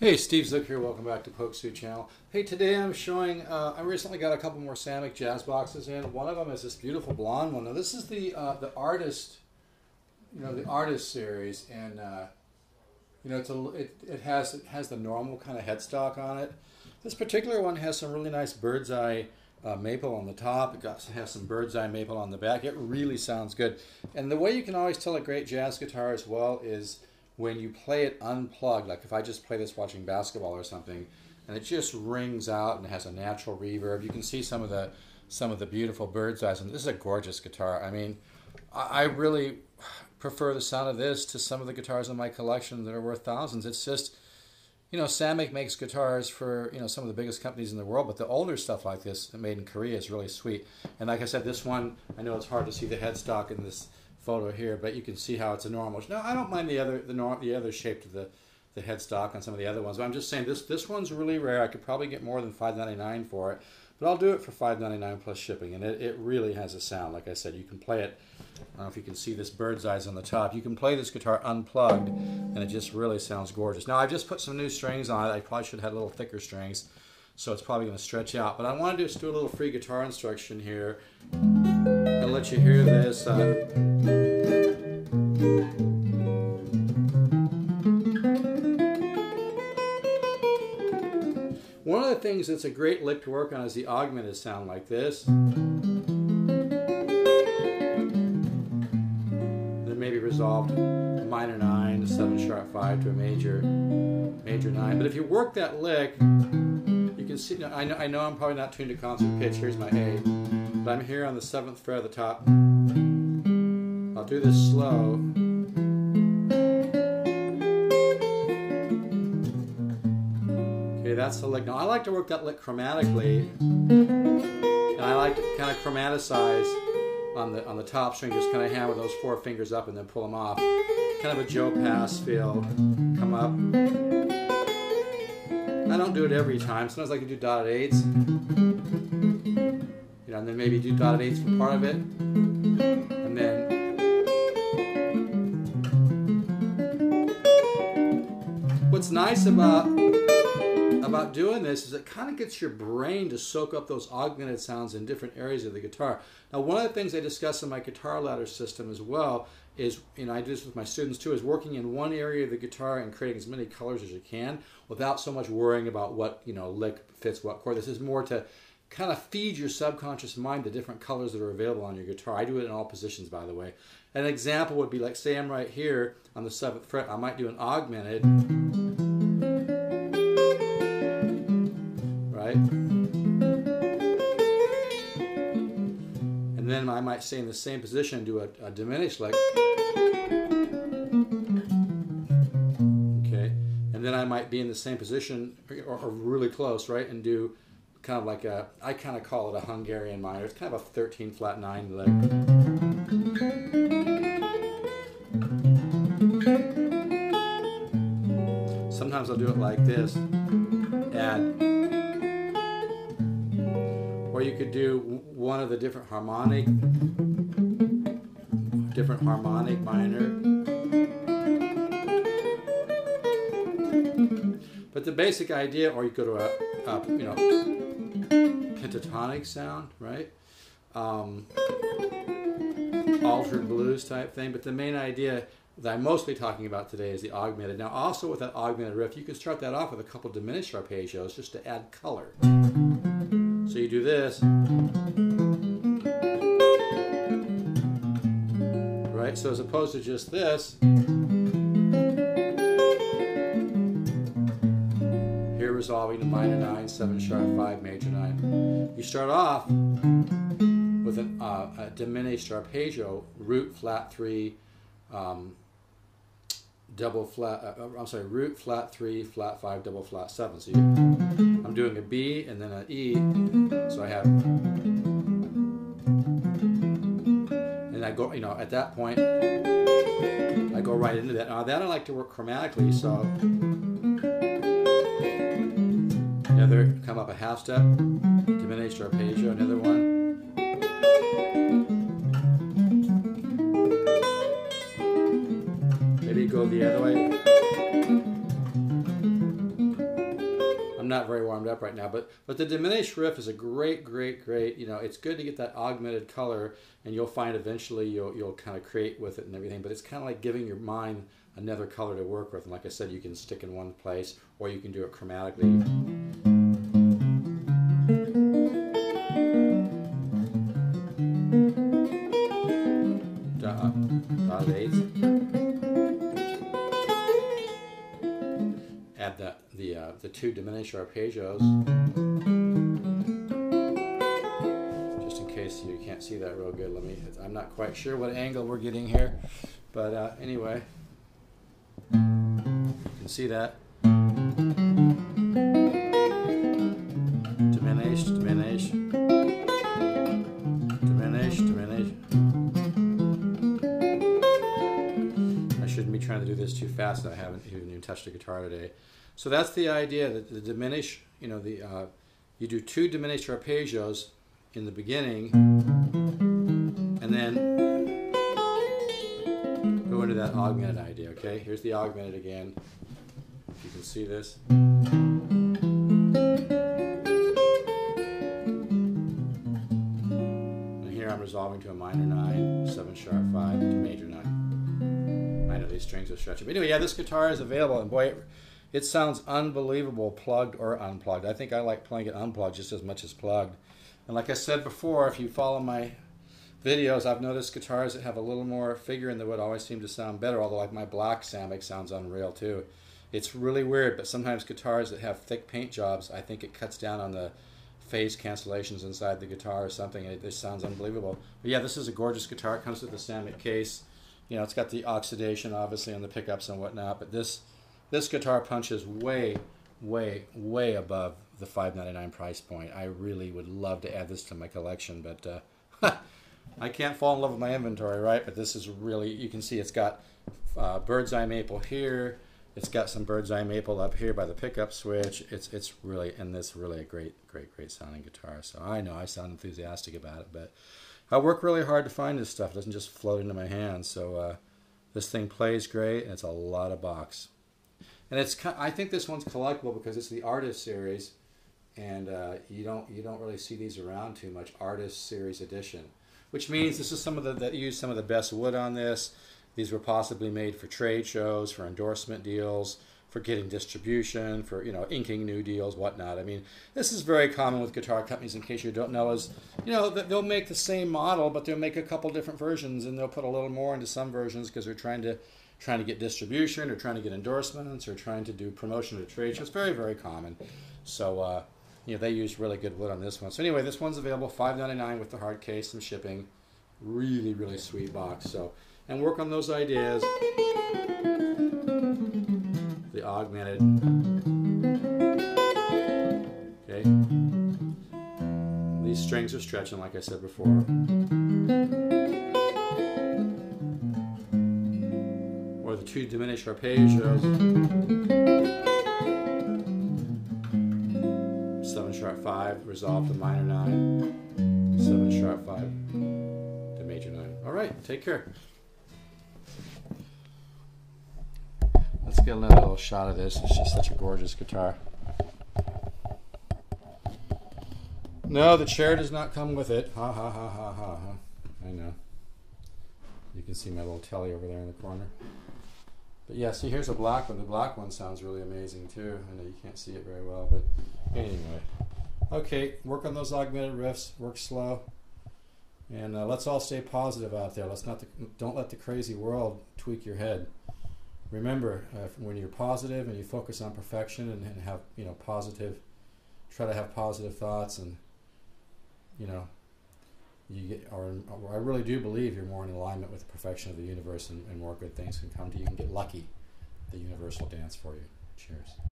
Hey, Steve Zook here. Welcome back to Poke Suit Channel. Hey, today I'm showing. I recently got a couple more Samick jazz boxes in. One of them is this beautiful blonde one. Now, this is the artist, the artist series, and it has the normal kind of headstock on it. This particular one has some really nice Birdseye maple on the top. Has some Birdseye maple on the back. It really sounds good. And the way you can always tell a great jazz guitar as well is when you play it unplugged, like if I just play this watching basketball or something, and it just rings out and has a natural reverb. You can see some of the beautiful Birdseye's, and this is a gorgeous guitar. I mean, I really prefer the sound of this to some of the guitars in my collection that are worth thousands. It's just, Samick makes guitars for, some of the biggest companies in the world, but the older stuff like this, made in Korea, is really sweet. And like I said, this one, I know it's hard to see the headstock in this photo here, but you can see how it's a normal. Now, I don't mind the other shape to the headstock on some of the other ones, but I'm just saying this one's really rare. I could probably get more than $5.99 for it, but I'll do it for $5.99 plus shipping, and it really has a sound. Like I said, you can play it. I don't know if you can see this Birdseye's on the top. You can play this guitar unplugged, and it just really sounds gorgeous. Now, I've just put some new strings on it. I probably should have had a little thicker strings, so it's probably going to stretch out. But I want to just do a little free guitar instruction here and let you hear this. One of the things that's a great lick to work on is the augmented sound like this. Then maybe resolved a minor 9, a 7 sharp 5 to a major 9. But if you work that lick, you can see, I know I'm probably not tuned to concert pitch. Here's my A. But I'm here on the 7th fret at the top. I'll do this slow. Okay, that's the lick. Now I like to work that lick chromatically, and I like to kind of chromaticize on the top string, just kind of hammer those 4 fingers up and then pull them off. Kind of a Joe Pass feel. Come up. I don't do it every time. Sometimes I like to do dotted 8s. And then maybe do dotted 8s for part of it. And then what's nice about doing this is it kind of gets your brain to soak up those augmented sounds in different areas of the guitar. Now, one of the things I discuss in my guitar ladder system as well is, I do this with my students too, is working in one area of the guitar and creating as many colors as you can without so much worrying about what, lick fits what chord. This is more to kind of feed your subconscious mind the different colors that are available on your guitar. I do it in all positions, by the way. An example would be like, say I'm right here on the 7th fret, I might do an augmented, right? And then I might stay in the same position and do a diminished lick. Okay, and then I might be in the same position or really close, right, and do kind of like I kind of call it a Hungarian minor. It's kind of a 13 flat 9 lick. Sometimes I'll do it like this, or you could do one of the different harmonic minor. But the basic idea, or you go to a pentatonic sound, right? Altered blues type thing. But the main idea that I'm mostly talking about today is the augmented. Now, also with that augmented riff, you can start that off with a couple diminished arpeggios just to add color. So you do this, right? So as opposed to just this, here resolving to minor 9, 7 sharp 5, major 9. You start off with a diminished arpeggio, root flat 3, double flat. Root flat 3, flat 5, double flat 7. So I'm doing a B and then an E. So I have, and I go, at that point, I go right into that. Now that I like to work chromatically, so another, come up a half step, diminished arpeggio, another one. Maybe go the other way. I'm not very warmed up right now, but the diminished riff is a great, you know, it's good to get that augmented color, and you'll find eventually you'll kind of create with it and everything, but it's kind of like giving your mind another color to work with. And like I said, you can stick in one place, or you can do it chromatically. Dotted eighths. Add the two diminished arpeggios, just in case you can't see that real good. I'm not quite sure what angle we're getting here, but anyway, you can see that. Diminish, diminish, diminish, diminish. I shouldn't be trying to do this too fast. I haven't even touched the guitar today. So that's the idea, that the diminish, you know, you do two diminished arpeggios in the beginning, and then go into that augmented idea. Okay, here's the augmented again. If you can see this. And here I'm resolving to a minor 9, 7 sharp 5 to major 9. I know these strings are stretching. But anyway, yeah, this guitar is available, and boy, it sounds unbelievable, plugged or unplugged. I think I like playing it unplugged just as much as plugged. And like I said before, if you follow my videos, I've noticed guitars that have a little more figure in the wood always seem to sound better, although like my black Samick sounds unreal too. It's really weird, but sometimes guitars that have thick paint jobs, I think it cuts down on the phase cancellations inside the guitar or something. It just sounds unbelievable. But yeah, this is a gorgeous guitar. It comes with the Samick case. You know, it's got the oxidation obviously on the pickups and whatnot, but this guitar punches way above the $5.99 price point. I really would love to add this to my collection, but I can't fall in love with my inventory, right? But this is really, you can see it's got Birdseye maple here. It's got some Birdseye maple up here by the pickup switch. It's really, and this really a great sounding guitar. So I know I sound enthusiastic about it, but I work really hard to find this stuff. It doesn't just float into my hands. So this thing plays great, and it's a lot of box. And I think this one's collectible because it's the Artist Series, and you don't really see these around too much. Artist Series Edition, which means this is that use some of the best wood on this. These were possibly made for trade shows, for endorsement deals, for getting distribution, for inking new deals, whatnot. I mean, this is very common with guitar companies. In case you don't know, is they'll make the same model, but they'll make a couple different versions, and they'll put a little more into some versions because they're trying to get distribution, or trying to get endorsements, or trying to do promotion at trade shows. It's very common. So they used really good wood on this one. So anyway, this one's available $5.99 with the hard case and shipping. Really sweet box. So, and work on those ideas. The augmented. Okay. These strings are stretching, like I said before. Or the two diminished arpeggios. 7 sharp 5 resolved to minor 9. 7 sharp 5 to major 9. All right, take care. Let's get another little shot of this. It's just such a gorgeous guitar. No, the chair does not come with it. Ha ha ha ha ha ha. I know. You can see my little telly over there in the corner. But yeah, see, here's a black one. The black one sounds really amazing too. I know you can't see it very well, but anyway. Okay, work on those augmented riffs. Work slow, and let's all stay positive out there. Don't let the crazy world tweak your head. Remember, when you're positive and you focus on perfection and have try to have positive thoughts, and you get, or I really do believe you're more in alignment with the perfection of the universe, and more good things can come to you. You can get lucky. The universe will dance for you. Cheers.